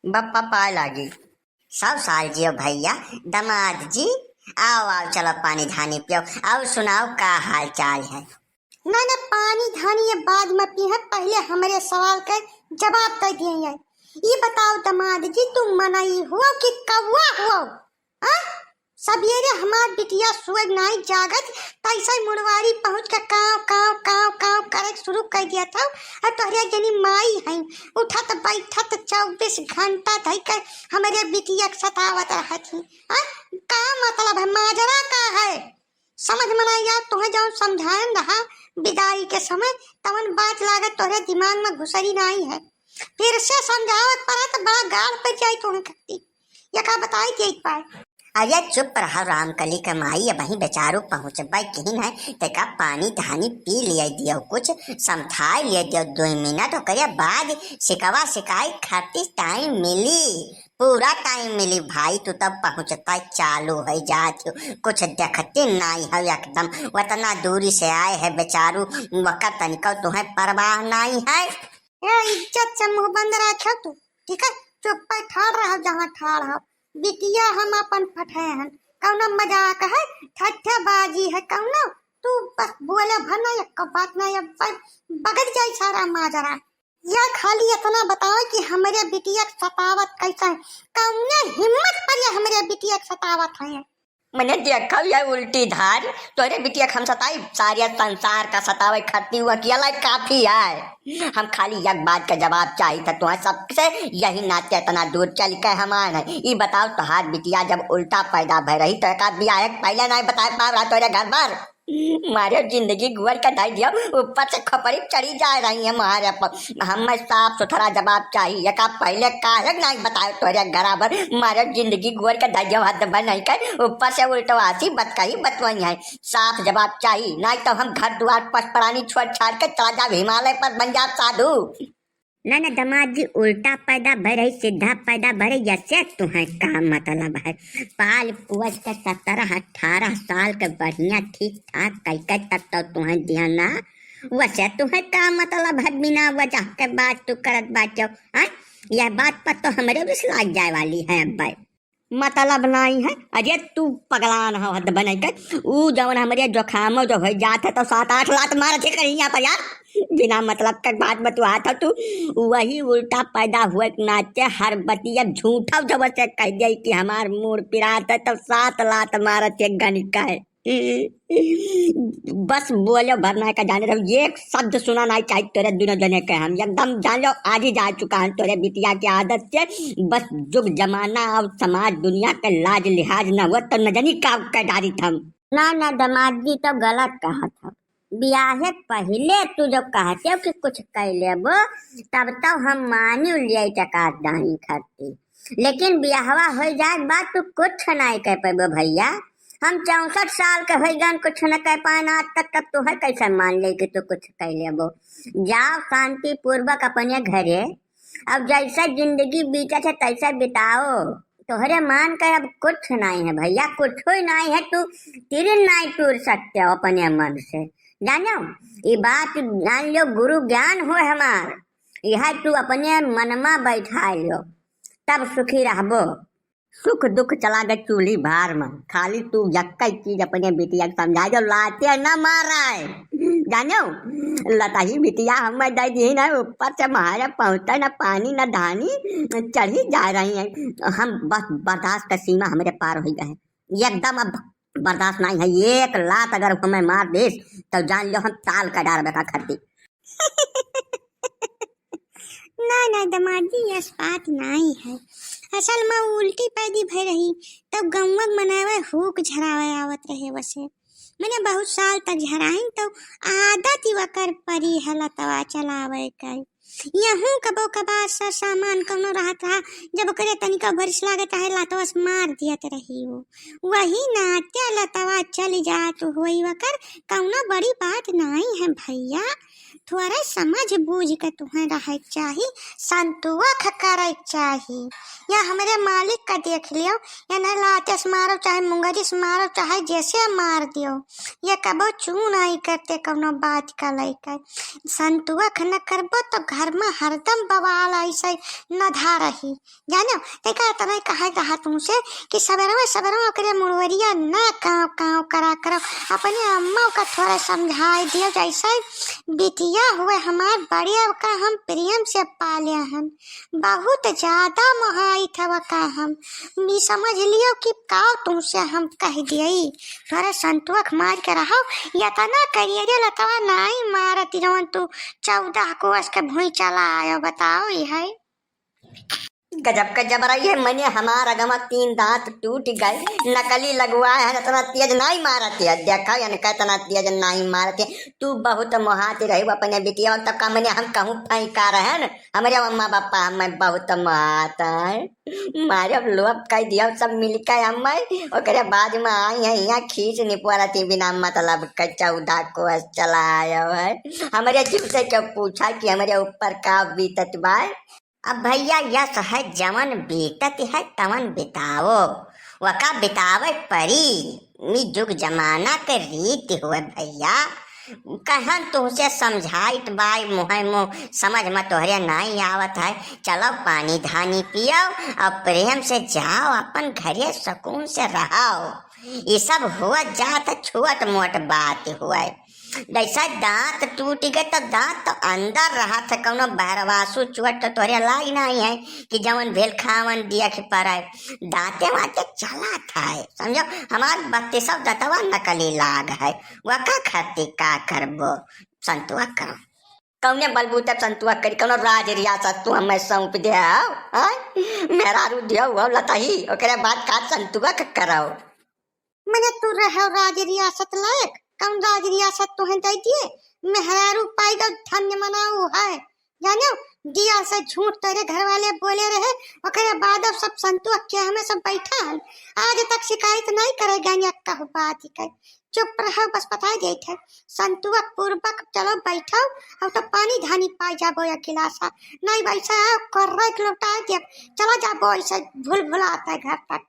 बप्पा पाए लागी। सब साल जियो भैया। दामाद जी आओ आओ, चलो पानी धानी पियो। आओ सुनाओ का हाल चाल है। ना ना, पानी धानी ये बाद में पी है, पहले हमारे सवाल का जवाब दे दिए है। ये बताओ दामाद जी, तुम मनई हुआ कि कौवा हुआ? सवेरे हमार बिटिया सुबह नहीं जागत, तैसे मुड़वारी पहुंच के काव काव काव काव करे शुरू कर दिया था। और तोहरे जनी माई है उठत बैठत 24 घंटा धई के हमारे बिटिया के सतावत रहती। का मतलब है, माजरा का है? समझ में नहीं यार, तुम्हें जब समझाएं रहा विदाई के समय तवन बात लागत तोहरे दिमाग में घुसरी नहीं है। फिर से समझावत पड़ा तो बड़ा गाड़ पर जाई तुम्हें करती। ये का बताई थी एक बार। अरे चुप रहो, रामकली कमाई अब वही बेचारो पहुँच भाई कहीं है तेका पानी धानी पी लिया दियो, कुछ समझा लिया दियो 2 मिनट करे बाद सिकवा शिकायत खातिर टाइम मिली, पूरा टाइम मिली भाई। तू तब पहुँचता चालू है जात हो, कुछ देखते नहीं है एकदम। उतना दूरी से आए है बेचारू, वक़्त तनिको तुम्हें परवाह नहीं है। इज्जत से मुंह बंद रखो तू, ठीक है? चुप पे ठाड़ रहो जहाँ ठाड़ हो। बिटिया हम अपन फटे हैं, कौनो मजाक है, ठट्ठेबाजी है कौनो? तू बस बोले भरना, एक बात नहीं, अब बगड़ जाए सारा माजरा। या खाली इतना बताओ कि हमारे बिटिया की सतावत कैसा है? कौने हिम्मत पर ये हमारे बिटिया की सतावत है? मैंने देखा ये उल्टी धार तोरे बिटिया हम सताई, सारे संसार का सतावे खत्ती हुआ किया काफी है। हम खाली एक बात का जवाब चाहिए था तुम्हें सबसे, यही नाते इतना दूर चल के हमारे। ये बताओ तुहार बिटिया जब उल्टा पैदा भय रही तो एक ब्याह पहले नहीं बता पा रहा तोरे घर पर? मारे जिंदगी गुवर का ढाई दिया, ऊपर से खपरी चढ़ी जा रही है मारे पर। हमें साफ सुथरा जवाब चाहिए का पहले काहे नहीं बताए तोरे घराबर? मारे जिंदगी गुवर का ढाई दिया, हाथ नहीं कर ऊपर से उल्टवासी बतकही बतवई है। साफ जवाब चाहिए, नहीं तो हम घर द्वार पशपरानी छोड़ छाड़ के चला जा हिमालय पर बन जा साधु। ना ना दामाद जी, उल्टा पैदा भरे सीधा पैदा भरे जैसे तुम्हें का मतलब है? पाल पुअज के 17-18 साल के बढ़िया ठीक ठाक कैके तक तो तुम्हें दिया ना, वैसे तुम्हें का मतलब है? बिना वजह के बात तू करत बाचो। यह बात पर तो हमारे भी लाग जाए वाली है भाई। मतलब नहीं है। अरे तू पगलान हो हद बन के, ऊ जवन हमारे जोखामो जो हो जात है तो 7-8 लात मार थे कहीं यहाँ पर यार, बिना मतलब का बात बतवा था तू। वही उल्टा पैदा हुए नाचे हर बतिया झूठा जब से कह दिया कि हमार मूड पिरात है तो 7 लात मारत है गणिका है। बस बोलो भरना का जाने रहो, एक शब्द सुना नहीं चाहिए तेरे दोनों जने के। हम एकदम जान लो आज ही जा चुका है तेरे बिटिया की आदत से। बस जुग जमाना और समाज दुनिया के लाज लिहाज न हुआ तो न जानी का डारी थम। ना ना दामाद जी, तो गलत कहा था। ब्याहे पहले तू जो कहते हो कि कुछ कह लेबो तब तो हम मानी लिया टकार दानी करती, लेकिन ब्याहवा हो जाए बात तू कुछ नहीं कह पेबो भैया। हम 64 साल के हो गए, कुछ न कह पाए आज तक, तब तू है कैसे मान ले कि तू कुछ कह लेबो? जाओ शांति पूर्वक अपने घरे, अब जैसा जिंदगी बीते थे तैसा बिताओ। तोहरे मान कर अब कुछ नहीं है भैया, कुछ ही नहीं है। तू तीर नहीं टूर सकते हो अपने मन से, जानो ये बात जान लो। गुरु ज्ञान हो हमार, यह तू अपने मनमा बैठा लो तब सुखी रहबो। सुख दुख चला गए चूल्ही भार में, खाली तू यक्का चीज अपने बिटिया को समझा जो लाते न मारा है। जानो लता ही बिटिया हम दे दी ना, ऊपर से मारे पहुंचता न पानी न धानी, चढ़ी जा रही है। हम बस बर्दाश्त का सीमा हमारे पार हो गए है एकदम, अब बर्दाश्त नहीं है। 1 लात अगर हमें मार दे तो जान लो हम ताल का डार बेका खरीदी। ना ना दामाद जी, ये बात नहीं है। असल में उल्टी पैदी भय रही तब गमवक मनावे हुक झरावे आवत रहे। वैसे मैंने बहुत साल तक झराई तो आदत ही वकर परी है लतवा चलावे कर। यहूँ कबो कबा सा सामान कौनो रहत रहा, जब करे तनिका भरिस लागत है लतवा से मार दियत रही हो। वही नाते लतवा चल जात होई वकर, कौनो बड़ी बात नहीं है भैया। थोड़ा समझ बूझ के तुम्हें रहे चाहिए, संतुआ करे चाहिए। या हमारे मालिक का देख लियो, या न लाते से मारो चाहे मुंगरी से मारो चाहे जैसे मार दियो, ये कबो चू नहीं करते कौनो बात का लइका। संतुआ न करबो तो घर में हरदम बवाल ऐसे न धा रही जानो। देखा तना कहा तुमसे कि सवेरवा करे मुड़वरिया न काव काव करा करो, अपने अम्मा का थोड़ा समझाई दियो। जैसे बिटिया हुए हमार बढ़िया का हम प्रेम से पाले हन, बहुत ज्यादा मोहाई था का हम मी समझ लियो कि का तुमसे हम कह दियई थोड़ा संतुक मार के रहो, या तना करिए रे लतवा नहीं मारती रवन तू 14 कोस के भूई चला आयो। बताओ ये है गजब का जबरा ये मने हमारा गमा 3 दांत टूट गए, नकली लगवाए हैं, इतना तेज नहीं मारती है। देखा यानी इतना तेज नहीं मारती। तू बहुत मोहाती रही अपने बिटिया, तब का मैंने हम कहूँ फैंका रहे न हमारे अम्मा पापा हमें बहुत मोहाता है। मारे अब लोग कह दिया सब मिलकर हमें ओकरे बाद में आई है यहाँ खींच नहीं पा रही बिना मतलब का 14 कोस चलाया है। हमारे जीव से क्यों पूछा कि हमारे ऊपर का बीतत बा। अब भैया यस है जवन बीतत है तवन बिताओ, वका बितावे परी मी जुग जमाना के रीत हुए भैया। कहन तुमसे समझाइत बाई मुँह मुँह समझ में तोहरे नहीं आवत है। चलो पानी धानी पियो और प्रेम से जाओ अपन घरे सुकून से रहो। ये सब हुआ जात छुअट मोट बात हुआ। जैसा दांत टूट गए तो दांत तो अंदर रहा था, कौनो बहरवासु चुअट तो तोहरे लाई नहीं है कि जवन भेल खावन दिया के पड़े दांते वाते चला था। समझो हमार 32 दतवा नकली लाग है, वह का खाती का करबो संतुआ करो। कौने बलबूते संतुआ करी कौनो राज रियासत तू हमें सौंप दे मेरा रू दियो वो लताही ओकरे बाद का संतुआ करो। मैंने तू रहो राज रियासत लायक कम राज रियासत तुहे दे दिए, मेहरारू पाएगा धन्य मनाऊ है जानो। दिया से झूठ तेरे घर वाले बोले रहे, ओकरे बाद अब सब संतुआ के हमें सब बैठा है, आज तक शिकायत नहीं करेगा। या कह बात ही कर चुप रहो बस बता देते संतुआ पूर्वक चलो बैठो अब तो पानी धानी पाई जाबो या गिलासा नहीं बैठा कर लौटा दे चला जाबो ऐसे भूल भुलाता है घर तक।